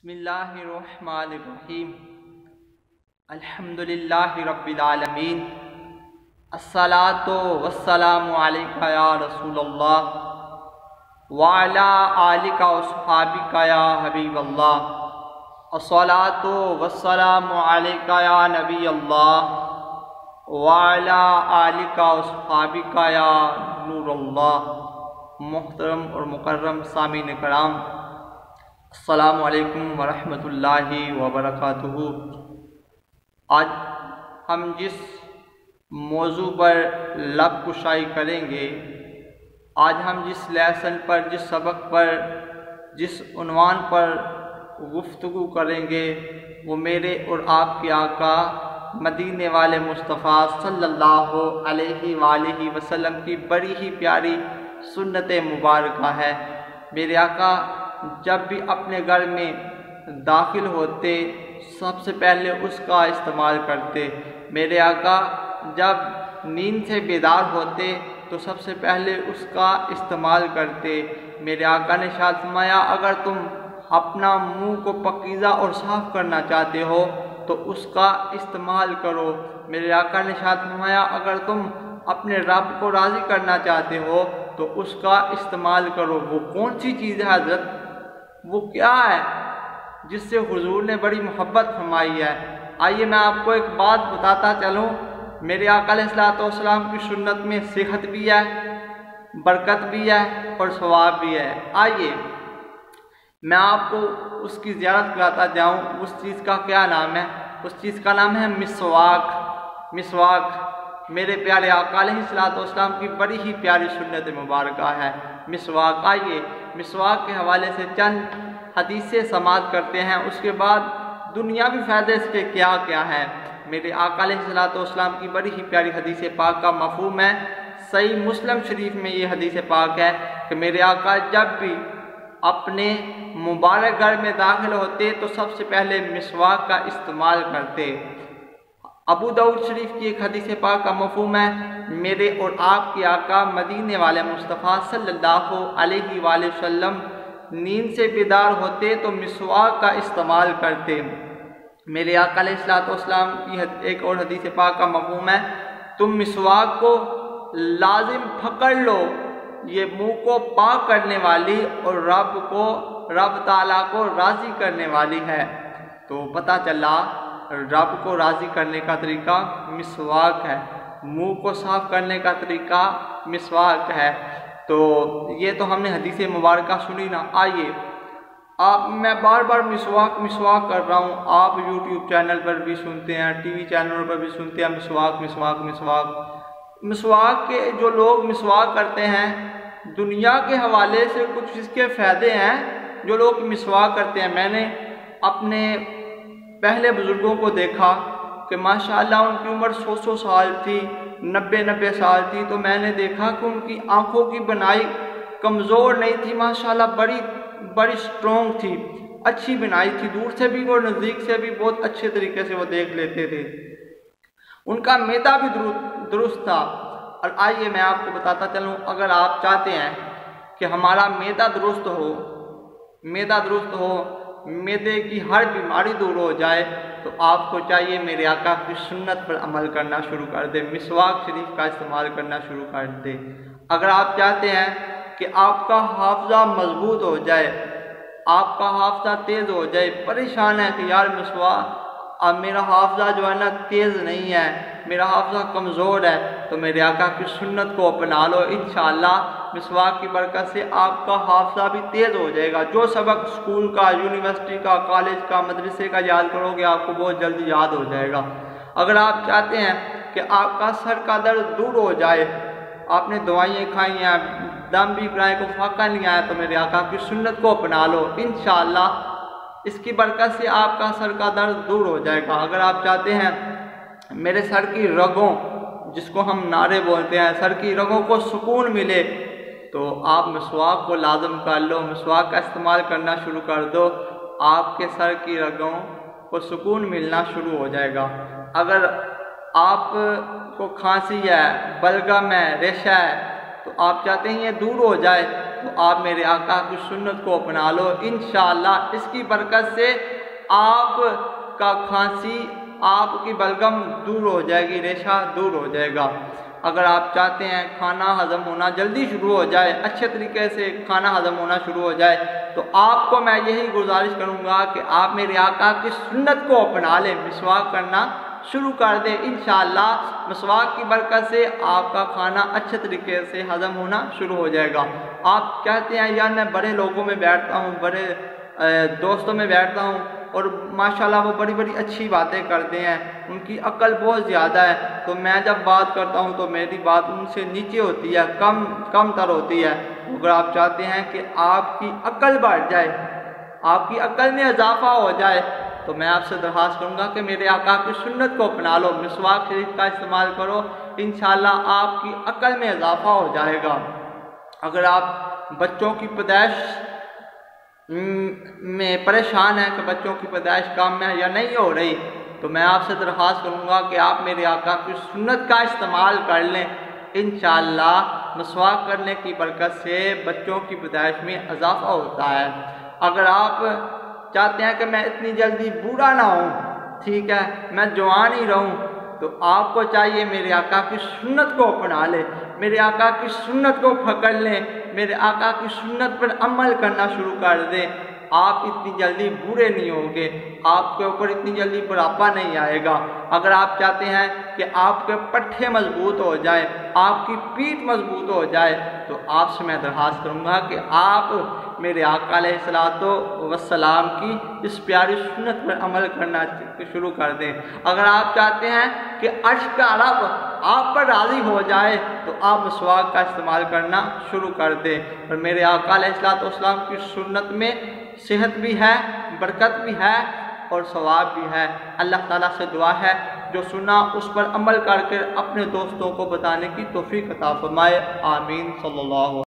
बिस्मिल्लाहिर्रहमानिर्रहीम। अल्हम्दुलिल्लाहि रब्बिल आलमीन। अस्सलातु वस्सलामु अलैका या रसूलल्लाह व अला आलिका व सहाबिका या हबीबल्लाह। अस्सलातु वस्सलामु अलैका या नबी अल्लाह व अला आलिका व सहाबिका या नूरल्लाह। मुहतरम और मुकर्रम सामीन कराम, अस्सलामु अलैकुम वरहमतुल्लाहि वबरकातुहू। आज हम जिस मौजू पर लब कुशाई करेंगे, आज हम जिस लेसन पर, जिस सबक पर, जिस उन्वान पर गुफ्तगू करेंगे, वो मेरे और आपके आका मदीने वाले मुस्तफ़ा सल्लल्लाहु अलैहि वालिहि वसल्लम की बड़ी ही प्यारी सुन्नत मुबारका है। मेरे आका जब भी अपने घर में दाखिल होते सबसे पहले उसका इस्तेमाल करते। मेरे आका जब नींद से बेदार होते तो सबसे पहले उसका इस्तेमाल करते। मेरे आका ने इरशाद फरमाया, अगर तुम अपना मुंह को पकीज़ा और साफ़ करना चाहते हो तो उसका इस्तेमाल करो। मेरे आका ने इरशाद फरमाया, अगर तुम अपने रब को राज़ी करना चाहते हो तो उसका इस्तेमाल करो। वो कौन सी चीज़ है हज़रत, वो क्या है जिससे हुजूर ने बड़ी मोहब्बत फरमाई है? आइए मैं आपको एक बात बताता चलूँ। मेरे आका अलैहिस्सलातु वस्सलाम की सुन्नत में सेहत भी है, बरकत भी है और सवाब भी है। आइए मैं आपको उसकी ज़ियारत कराता जाऊँ। उस चीज़ का क्या नाम है? उस चीज़ का नाम है मिसवाक। मिसवाक मेरे प्यारे आका अलैहिस्सलातु वस्सलाम की बड़ी ही प्यारी सुन्नत मुबारका है मिसवाक। आइए मिसवाक के हवाले से चंद हदीसें समाअत करते हैं, उसके बाद दुनियावी फ़ायदे इसके क्या क्या हैं। मेरे आका अलैहिस्सलातु वस्सलाम की बड़ी ही प्यारी हदीस पाक का मफ़हूम है। सही मुस्लिम शरीफ में ये हदीस पाक है कि मेरे आका जब भी अपने मुबारक घर में दाखिल होते तो सबसे पहले मिसवाक का इस्तेमाल करते। अबू दाऊद शरीफ की एक हदीस पाक का मफ़हूम है, मेरे और आपके आका मदीने वाले मुस्तफ़ा सल्लल्लाहु अलैहि वसल्लम नींद से बेदार होते तो मिसवाक का इस्तेमाल करते। मेरे आका अलैहिस्सलातु वस्सलाम की एक और हदीस पाक का मफ़हूम है, तुम मिसवाक को लाजिम पकड़ लो, ये मुंह को पाक करने वाली और रब ताला को राज़ी करने वाली है। तो पता चला रब को राज़ी करने का तरीका मिसवाक है, मुंह को साफ़ करने का तरीका मिसवाक है। तो ये तो हमने हदीस मुबारका सुनी ना। आइए मैं बार बार मिसवाक मिसवाक कर रहा हूँ, आप यूट्यूब चैनल पर भी सुनते हैं, टीवी चैनलों पर भी सुनते हैं मिसवाक मिसवाक मिसवाक। मिसवाक के जो लोग मिसवाक करते हैं, दुनिया के हवाले से कुछ इसके फ़ायदे हैं जो लोग मिसवाक करते हैं। मैंने अपने पहले बुज़ुर्गों को देखा कि माशाअल्लाह उनकी उम्र 100 साल थी, 90 साल थी, तो मैंने देखा कि उनकी आँखों की बनाई कमज़ोर नहीं थी, माशाअल्लाह बड़ी स्ट्रॉन्ग थी, अच्छी बनाई थी, दूर से भी और नज़दीक से भी बहुत अच्छे तरीके से वो देख लेते थे। उनका मैदा भी दुरुस्त था। और आइए मैं आपको बताता चलूँ, अगर आप चाहते हैं कि हमारा मैदा दुरुस्त हो, मैदे की हर बीमारी दूर हो जाए, तो आपको चाहिए मेरे आका की सुन्नत पर अमल करना शुरू कर दे, मिसवाक शरीफ का इस्तेमाल करना शुरू कर दे। अगर आप चाहते हैं कि आपका हाफ़ज़ा मजबूत हो जाए, आपका हाफ़ज़ा तेज़ हो जाए, परेशान है कि यार मिसवाक अब मेरा हाफ़ज़ा जो है ना तेज़ नहीं है, मेरा हाफ़ज़ा कमज़ोर है, तो मेरे आका की सुन्नत को अपना लो। इंशाअल्लाह मिसवाक की बरकत से आपका हाफ़ज़ा भी तेज़ हो जाएगा। जो सबक स्कूल का, यूनिवर्सिटी का, कॉलेज का, मदरसे का याद करोगे आपको बहुत जल्दी याद हो जाएगा। अगर आप चाहते हैं कि आपका सर का दर्द दूर हो जाए, आपने दवाइयाँ खाई हैं, दम भी कराए को फाका नहीं आया, तो मेरे आका की सुन्नत को अपना लो। इंशाअल्लाह इसकी बरकत से आपका सर का दर्द दूर हो जाएगा। अगर आप चाहते हैं मेरे सर की रगों, जिसको हम नारे बोलते हैं, सर की रगों को सुकून मिले, तो आप मिसवाक को लाज़िम कर लो, मिसवाक का इस्तेमाल करना शुरू कर दो, आपके सर की रगों को सुकून मिलना शुरू हो जाएगा। अगर आपको खांसी है, बलगम है, रेशा है, तो आप चाहते हैं ये दूर हो जाए, تو آپ میرے آقا کی سنت کو اپنا لو، انشاءاللہ اس کی برکت سے آپ کا کھانسی، آپ کی بلغم دور ہو جائے گی، ریشہ دور ہو جائے گا۔ اگر آپ چاہتے ہیں کھانا ہضم ہونا جلدی شروع ہو جائے، اچھے طریقے سے کھانا ہضم ہونا شروع ہو جائے، تو آپ کو میں یہی گزارش کروں گا کہ آپ میرے آقا کی سنت کو اپنا لیں، مسواک کرنا شروع کر دیں۔ انشاءاللہ مسواک کی برکت سے آپ کا کھانا اچھے طریقے سے ہضم ہونا شروع ہو جائے گا۔ آپ کہتے ہیں یار میں بڑے لوگوں میں بیٹھتا ہوں، بڑے دوستوں میں بیٹھتا ہوں اور ماشاءاللہ وہ بڑی بڑی اچھی باتیں کرتے ہیں، ان کی عقل بہت زیادہ ہے، تو میں جب بات کرتا ہوں تو میری بات ان سے نیچے ہوتی ہے، کم تر ہوتی ہے۔ اگر آپ چاہتے ہیں کہ آپ کی عقل بڑھ جائے، آپ کی عقل میں اضافہ ہو جائے، تو میں آپ سے درخواست کروں گا کہ میرے آقا کی سنت کو اپنا لو، مسواک شریف کا استعمال کرو، انشاءاللہ آپ کی عقل میں اضافہ ہو جائے گا۔ اگر آپ بچوں کی پیدائش میں پریشان ہیں کہ بچوں کی پیدائش کم ہے یا نہیں ہو رہی، تو میں آپ سے درخواست کروں گا کہ آپ میرے آقا کی سنت کا استعمال کر لیں، انشاءاللہ مسواک کرنے کی برکت سے بچوں کی پیدائش میں اضافہ ہوتا ہے۔ اگر آپ چاہتے ہیں کہ میں اتنی جلدی بوڑھا نہ ہوں، ٹھیک ہے، میں جوان ہی رہوں، تو آپ کو چاہیے میرے آقا کی سنت کو اپنا لیں، میرے آقا کی سنت کو پکڑ لیں، میرے آقا کی سنت پر عمل کرنا شروع کر دیں، آپ اتنی جلدی بوڑھے نہیں ہوں گے، آپ کے اوپر اتنی جلدی بڑھاپا نہیں آئے گا۔ اگر آپ چاہتے ہیں کہ آپ کے پٹھے مضبوط ہو جائیں، آپ کی پیٹھ مضبوط ہو جائے، تو آپ سے میں درخواست کروں گا کہ آپ میرے آقا علیہ الصلوۃ والسلام کی اس پیاری سنت پر عمل کرنا شروع کر دیں۔ اگر آپ چاہتے ہیں کہ عرش کا رب آپ پر راضی ہو جائے، تو آپ مسواک کا استعمال کرنا شروع کر دیں۔ اور میرے آقا علیہ الصلوۃ والسلام کی سنت میں صحت بھی ہے، برکت بھی ہے اور ثواب بھی ہے۔ اللہ تعالیٰ سے دعا ہے جو سنا اس پر عمل کر کے اپنے دوستوں کو بتانے کی توفیق عطا فرمائے، آمین۔ صلی اللہ